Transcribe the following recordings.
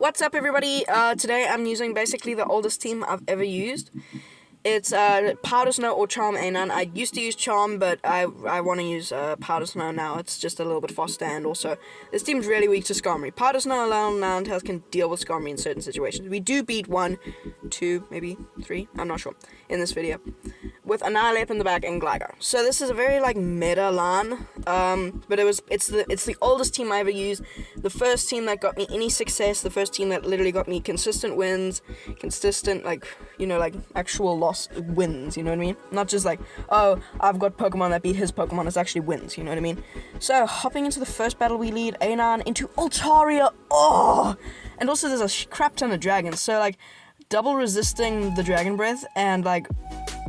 What's up, everybody? Today I'm using basically the oldest team I've ever used. It's Powder Snow or Charm A9. I used to use Charm, but I want to use Powder Snow now. It's just a little bit faster, and also this team's really weak to Skarmory. Powder Snow alone Ninetales can deal with Skarmory in certain situations. We do beat 1, 2, maybe 3, I'm not sure, in this video, with Annihilate in the back and Gligar. So this is a very meta LAN, but it's the oldest team I ever used. The first team that got me any success. The first team that literally got me consistent wins, consistent actual loss wins, you know what I mean? Not just oh, I've got Pokemon that beat his Pokemon, it's actually wins, you know what I mean? So, hopping into the first battle, we lead A9 into Altaria, and also there's a crap ton of dragons, so double resisting the Dragon Breath, and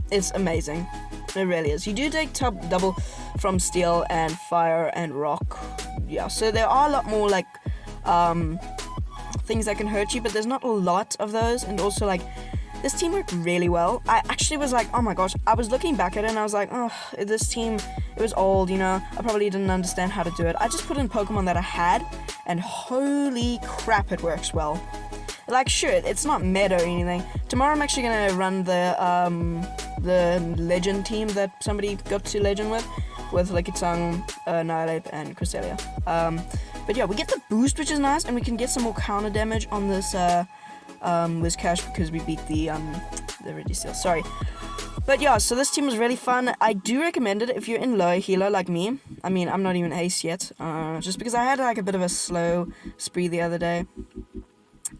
it's amazing. It really is. You do take double from Steel and Fire and Rock, yeah, so there are a lot more things that can hurt you, but there's not a lot of those, and also this team worked really well. I actually was oh my gosh, I was looking back at it and I was oh, this team, it was old, I probably didn't understand how to do it. I just put in Pokemon that I had, and holy crap, it works well. Sure, it's not meta or anything. Tomorrow I'm actually gonna run the Legend team that somebody got to Legend with Lickitung, Annihilate, and Cresselia. But yeah, we get the boost, which is nice, and we can get some more counter damage on this Whiscash because we beat the Registeel. Sorry. But yeah, so this team was really fun. I do recommend it if you're in low healer like me. I mean, I'm not even ace yet, just because I had a bit of a slow spree the other day.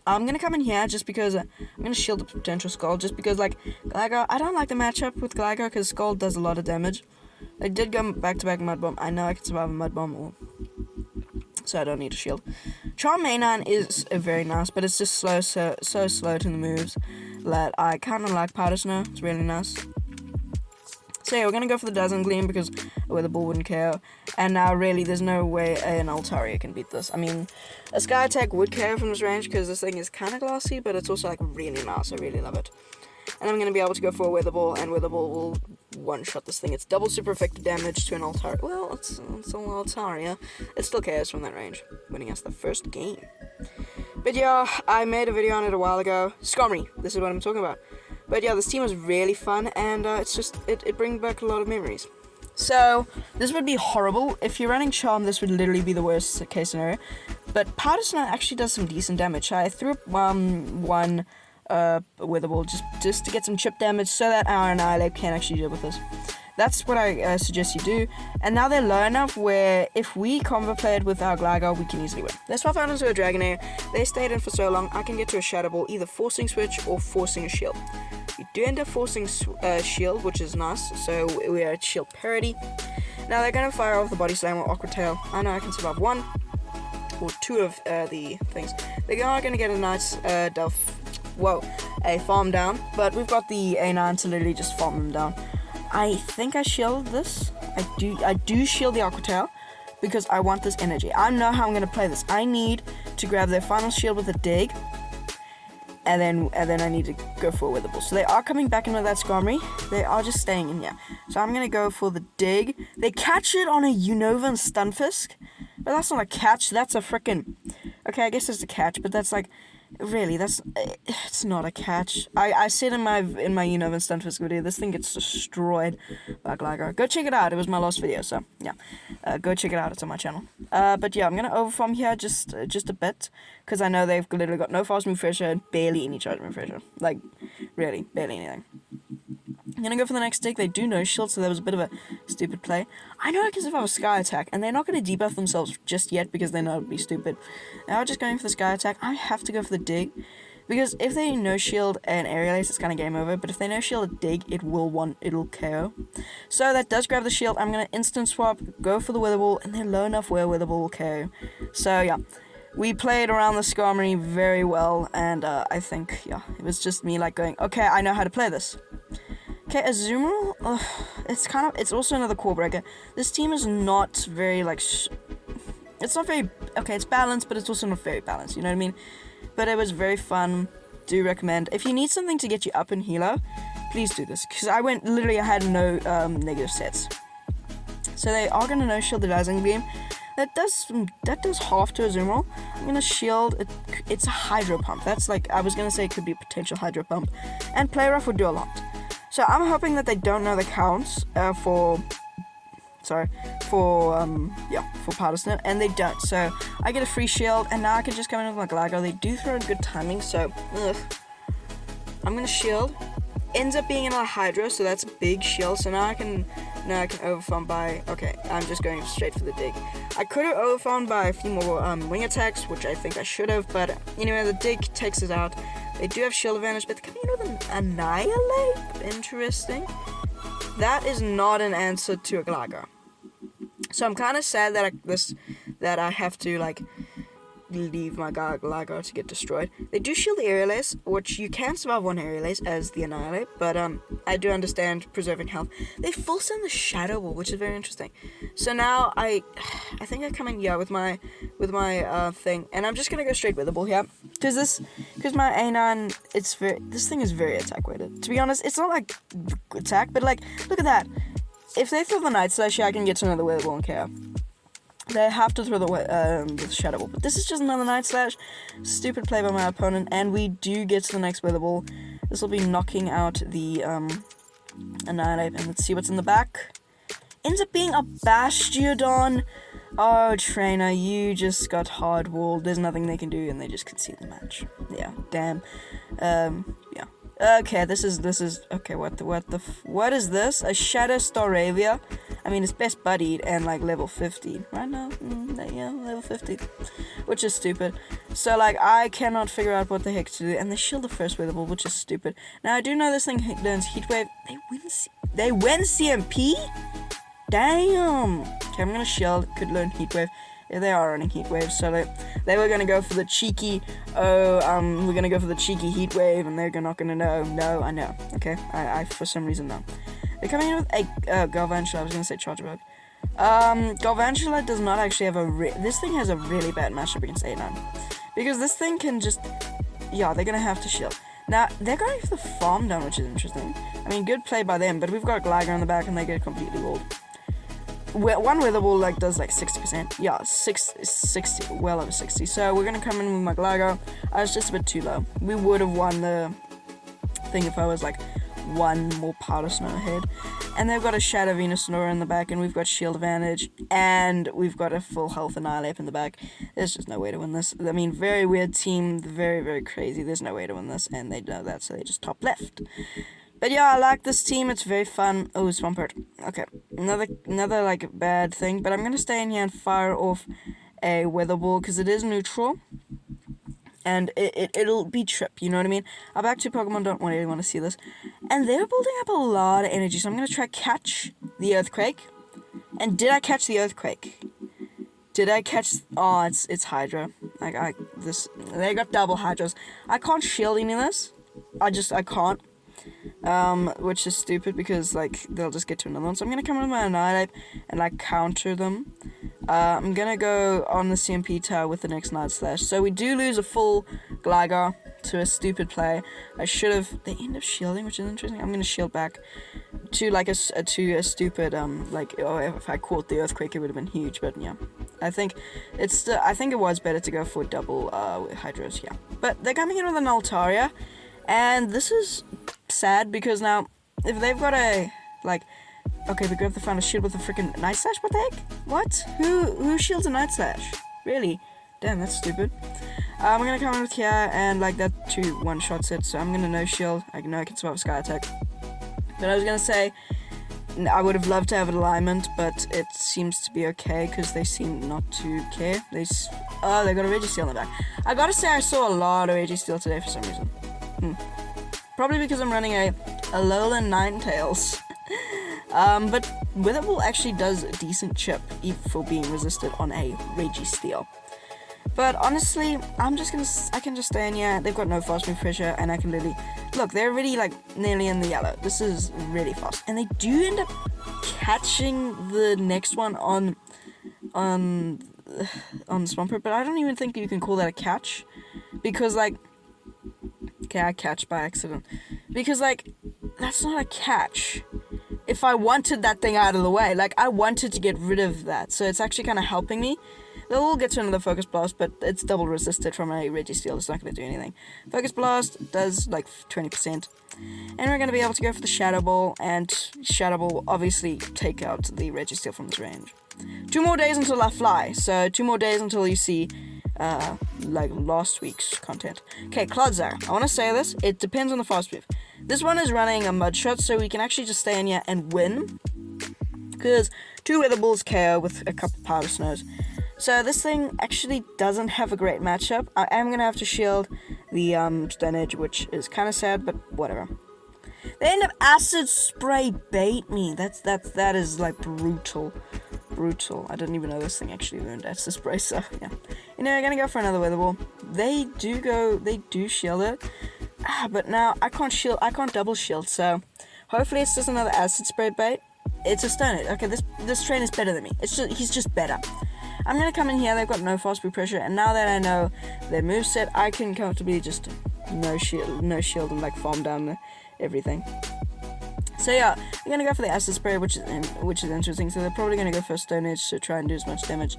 I'm gonna come in here just because I'm gonna shield the potential Scald, just because Gligar, I don't like the matchup with Gligar because Scald does a lot of damage. I did go back-to-back Mud Bomb. I know I can survive a Mud Bomb, so I don't need a shield. Charm A9 is very nice, but it's just slow, so slow to the moves that I kind of like Powder Snow. It's really nice. So yeah, we're going to go for the Dazzling Gleam because the ball wouldn't KO. And now really there's no way an Altaria can beat this. I mean, a Sky Attack would KO from this range because this thing is kind of glassy, but it's also really nice. I really love it. And I'm going to be able to go for a Weather Ball, and Weather Ball will one-shot this thing. It's double super effective damage to an Altaria. Well, it's an Altaria. It still KOs from that range, winning us the first game. But yeah, I made a video on it a while ago. Skarmory, this is what I'm talking about. But yeah, this team was really fun, and it brings back a lot of memories. So, this would be horrible. If you're running Charm, this would literally be the worst case scenario. But Powder Snow actually does some decent damage. I threw up one Weather Ball just to get some chip damage so that our Annihilate can actually deal with this. That's what I suggest you do. And now they're low enough where if we combo played with our Gligar, we can easily win. They swap out into a Dragonair. They stayed in for so long, I can get to a Shadow Ball, either forcing Switch or forcing a Shield. We do end up forcing Shield, which is nice, so we are at Shield parity. Now they're going to fire off the Body Slam or Aqua Tail. I know I can survive 1 or 2 of the things. They are going to get a nice a farm down, but we've got the A9 to literally just farm them down. I think I shield this. I do shield the Aqua Tail because I want this energy. I know how I'm gonna play this. I need to grab their final shield with a dig, and then I need to go for a Weather Ball. So they are coming back in with that Skarmory. They are just staying in here. So I'm gonna go for the dig. They catch it on a Unova and Stunfisk, but that's not a catch. That's a frickin'. Okay, I guess it's a catch, but that's really, it's not a catch. I said in my Unova and Stunfisk video, this thing gets destroyed by Gligar. Go check it out. It was my last video, so yeah. Go check it out. It's on my channel. But yeah, I'm gonna overfarm here just a bit because I know they've literally got no fast move pressure and barely any charge move pressure. Really, barely anything. I'm gonna go for the next dig. They do no shield, so that was a bit of a stupid play. I know I can survive a Sky Attack, and they're not gonna debuff themselves just yet because they know it would be stupid. Now just going for the Sky Attack. I have to go for the dig because if they no shield and Aerial Ace, it's kind of game over. But if they no shield a dig, it'll KO. So that does grab the shield. I'm gonna instant swap, go for the Weather Ball, and they're low enough where Weather Ball will KO. So yeah. We played around the Skarmory very well, and I think, yeah, it was just me going, okay, I know how to play this. Okay, Azumarill, it's also another core breaker. This team is not very, it's not very, okay, it's balanced, but it's also not very balanced, you know what I mean? But it was very fun, do recommend. If you need something to get you up in healer, please do this, because I had no negative sets. So they are going to no-shield the Dazzling Beam. That does half to a zoom roll. I'm gonna shield it. It's a hydro pump. That's like, I was gonna say it could be a potential hydro pump, and play rough would do a lot. So I'm hoping that they don't know the counts for powder snow, and they don't. So I get a free shield, and now I can just come in with my Gligar. They do throw in good timing, so I'm gonna shield. Ends up being another hydro, so that's a big shield. So now I can overfarm by, okay, I'm just going straight for the dig. I could have overfarmed by a few more wing attacks, which I think I should have, but anyway, the dig takes it out. They do have shield advantage, but they're coming in with an Annihilate. Interesting. That is not an answer to a Gligar. So I'm kind of sad that I have to like leave my Gligar to get destroyed. They do shield the Aerial Ace, which you can survive one Aerial Ace as the Annihilate, but I do understand preserving health. They full send the Shadow Ball, which is very interesting. So now I think I come in with my thing, and I'm just gonna go straight with the ball here, because my A9, this thing is very attack weighted. To be honest, it's not like attack, but like look at that. If they throw the Night Slash, I can get to another Weather Ball and KO. They have to throw the Shadow Ball, but this is just another Night Slash. Stupid play by my opponent, and we do get to the next Weather Ball. This will be knocking out the Annihilate, and let's see what's in the back. Ends up being a Bastiodon. Oh, trainer, you just got hard-walled. There's nothing they can do, and they just concede the match. Yeah, damn. Yeah. Okay, this is okay. What is this? A Shadow Staravia. I mean, it's best buddied and like level 50 right now. Yeah, level 50, which is stupid. So like, I cannot figure out what the heck to do. And they shield the first Weather Ball, which is stupid. Now I do know this thing learns Heat Wave. They win CMP. Damn. Okay, I'm gonna shield. Could learn Heat Wave. Yeah, they are running Heat Wave, so they were gonna go for the cheeky. We're gonna go for the cheeky Heat Wave, and they're not gonna know. No, I know. Okay, I for some reason know. They're coming in with a Galvantula. I was gonna say Charjabug. Galvantula does not actually have this thing has a really bad matchup against A9, because this thing can just, yeah, they're gonna have to shield. Now they're going for the farm down, which is interesting. I mean, good play by them, but we've got Gligar in the back, and they get completely walled. One Weather Ball like does like 60%. Yeah, 60, well over 60. So we're gonna come in with my Gligar. I was just a bit too low. We would have won the thing if I was like one more Powder Snow ahead. And they've got a Shadow Venusaur in the back, and we've got shield advantage, and we've got a full health Annihilate in the back. There's just no way to win this. I mean, very weird team, very, very crazy. There's no way to win this, and they know that, so they just top left. But yeah, I like this team. It's very fun. Oh, Swampert. Okay, another like bad thing. But I'm gonna stay in here and fire off a Weather Ball because it is neutral, and it'll be trip. You know what I mean? Our back two Pokemon don't really want to see this, and they're building up a lot of energy. So I'm gonna try catch the Earthquake. And did I catch the Earthquake? Did I catch? Oh, it's Hydra. They got double Hydras. I can't shield any of this. I can't. Which is stupid because like they'll just get to another one. So I'm gonna come in with my Annihilate and like counter them. I'm gonna go on the CMP tower with the next Night Slash. So we do lose a full Gligar to a stupid play. I should have. They end up shielding, which is interesting. I'm gonna shield back to like a stupid if I caught the Earthquake, it would have been huge. But yeah, I think it was better to go for double Hydros. Yeah, but they're coming in with an Altaria. And this is sad because now, if they've got okay, we grab the final shield with a freaking Night Slash. What the heck? What? Who shields a Night Slash? Really? Damn, that's stupid. I'm gonna come in with here and like that 2 one-shots it. So I'm gonna no shield. I know I can survive a Sky Attack. But I was gonna say I would have loved to have an alignment, but it seems to be okay because they seem not to care. They got a Registeel in the back. I gotta say I saw a lot of Registeel today for some reason. Probably because I'm running a Alolan Ninetales. But Weather Ball actually does a decent chip for being resisted on a Registeel. But honestly, I can just stay in here. They've got no fast move pressure, and I can literally look. They're already like nearly in the yellow. This is really fast, and they do end up catching the next one on Swampert. But I don't even think you can call that a catch, because like. Okay, I catch by accident. Because, like, that's not a catch. if I wanted that thing out of the way. Like, I wanted to get rid of that. So it's actually kind of helping me. We'll get to another Focus Blast, but it's double resisted from a Registeel. It's not going to do anything. Focus Blast does like 20%. And we're going to be able to go for the Shadow Ball, and Shadow Ball will obviously take out the Registeel from its range. 2 more days until I fly, so 2 more days until you see, like, last week's content. Okay, Clodsire. I want to say this, it depends on the fast move. This one is running a Mud Shot, so we can actually just stay in here and win. Because 2 Weather Balls KO with a couple Powder Snows. So this thing actually doesn't have a great matchup. I am going to have to shield the Stone Edge, which is kind of sad, but whatever. They end up Acid Spray bait me. That is like brutal. Brutal. I didn't even know this thing actually learned Acid Spray, so yeah. You know, I'm going to go for another Weather Ball. They do shield it. But now I can't double shield, so hopefully it's just another Acid Spray bait. It's a Stone Edge. Okay, this train is better than me. He's just better. I'm going to come in here, they've got no fast move pressure, and now that I know their moveset, I can comfortably just no shield and like farm down everything. So yeah, I'm going to go for the Acid Spray, which is interesting, so they're probably going to go for a Stone Edge to try and do as much damage.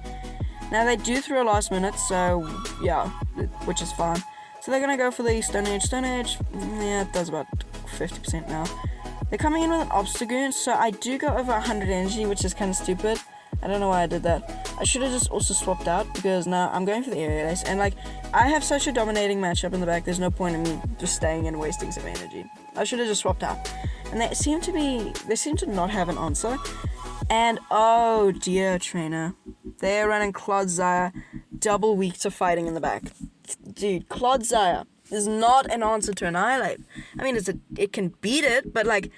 Now they do throw last minute, so yeah, which is fine. So they're going to go for the Stone Edge. Stone Edge, yeah, it does about 50% now. They're coming in with an Obstagoon, so I do go over 100 energy, which is kind of stupid. I don't know why I did that. I should have just also swapped out, because now I'm going for the Aerial Ace, and like, I have such a dominating matchup in the back, there's no point in me just staying and wasting some energy. I should have just swapped out. And they seem to not have an answer. And oh dear, trainer. They're running Clodsire, double weak to fighting in the back. Dude, Clodsire is not an answer to Annihilate. I mean, it can beat it, but like,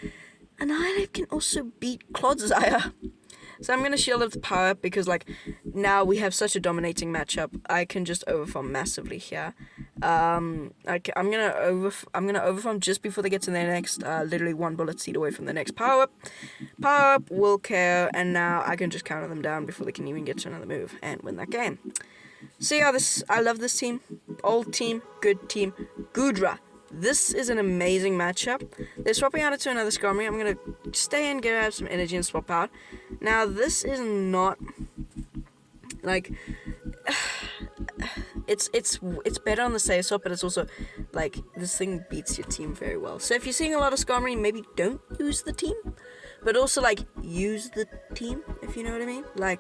Annihilate can also beat Clodsire. So I'm going to shield up the power up because, like, now we have such a dominating matchup. I can just overfarm massively here. I'm gonna overfarm just before they get to their next, literally 1 bullet seed away from the next power up. Power up will KO, and now I can just counter them down before they can even get to another move and win that game. So yeah, I love this team. Old team, good team, Goodra. This is an amazing matchup. They're swapping out into another Skarmory. I'm going to stay in, get out some energy, and swap out. Now, this is not, like, it's better on the safe swap, but it's also, like, this thing beats your team very well. So if you're seeing a lot of Skarmory, maybe don't use the team, but also, like, use the team, if you know what I mean. Like,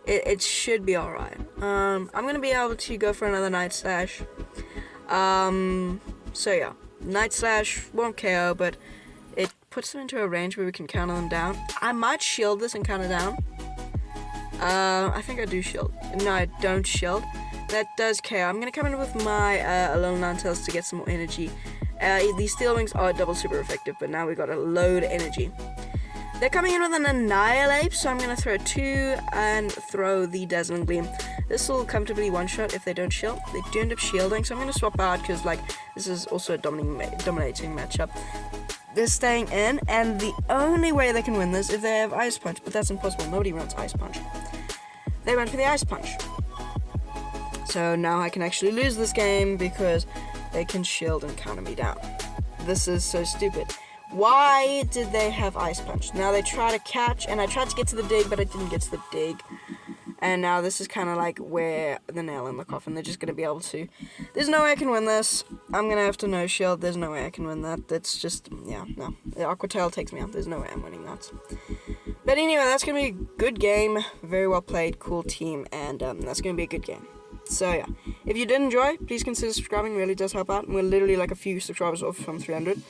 it should be alright. I'm going to be able to go for another Night Slash. So yeah, Night Slash won't KO, but it puts them into a range where we can counter them down. I might shield this and counter down. I think I do shield. No, I don't shield. That does KO. I'm going to come in with my Alolan Ninetales to get some more energy. These Steel Wings are double super effective, but now we've got a load of energy. They're coming in with an Annihilate, so I'm going to throw 2 and throw the Dazzling Gleam. This will comfortably one-shot if they don't shield. They do end up shielding, so I'm going to swap out because, like, this is also a dominating matchup. They're staying in, and the only way they can win this is if they have Ice Punch, but that's impossible. Nobody runs Ice Punch. They went for the Ice Punch. So now I can actually lose this game because they can shield and counter me down. This is so stupid. Why did they have Ice Punch? Now they try to catch, and I tried to get to the dig, but I didn't get to the dig. And now this is kind of like where the nail in the coffin. They're just going to be able to... There's no way I can win this. I'm going to have to no-shield. There's no way I can win that. That's just... Yeah, no. The Aqua Tail takes me out. There's no way I'm winning that. But anyway, that's going to be a good game. Very well played. Cool team. And that's going to be a good game. So yeah. If you did enjoy, please consider subscribing. It really does help out. And we're literally like a few subscribers off from 300.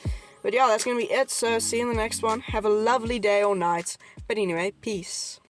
But yeah, that's going to be it. So see you in the next one. Have a lovely day or night. But anyway, peace.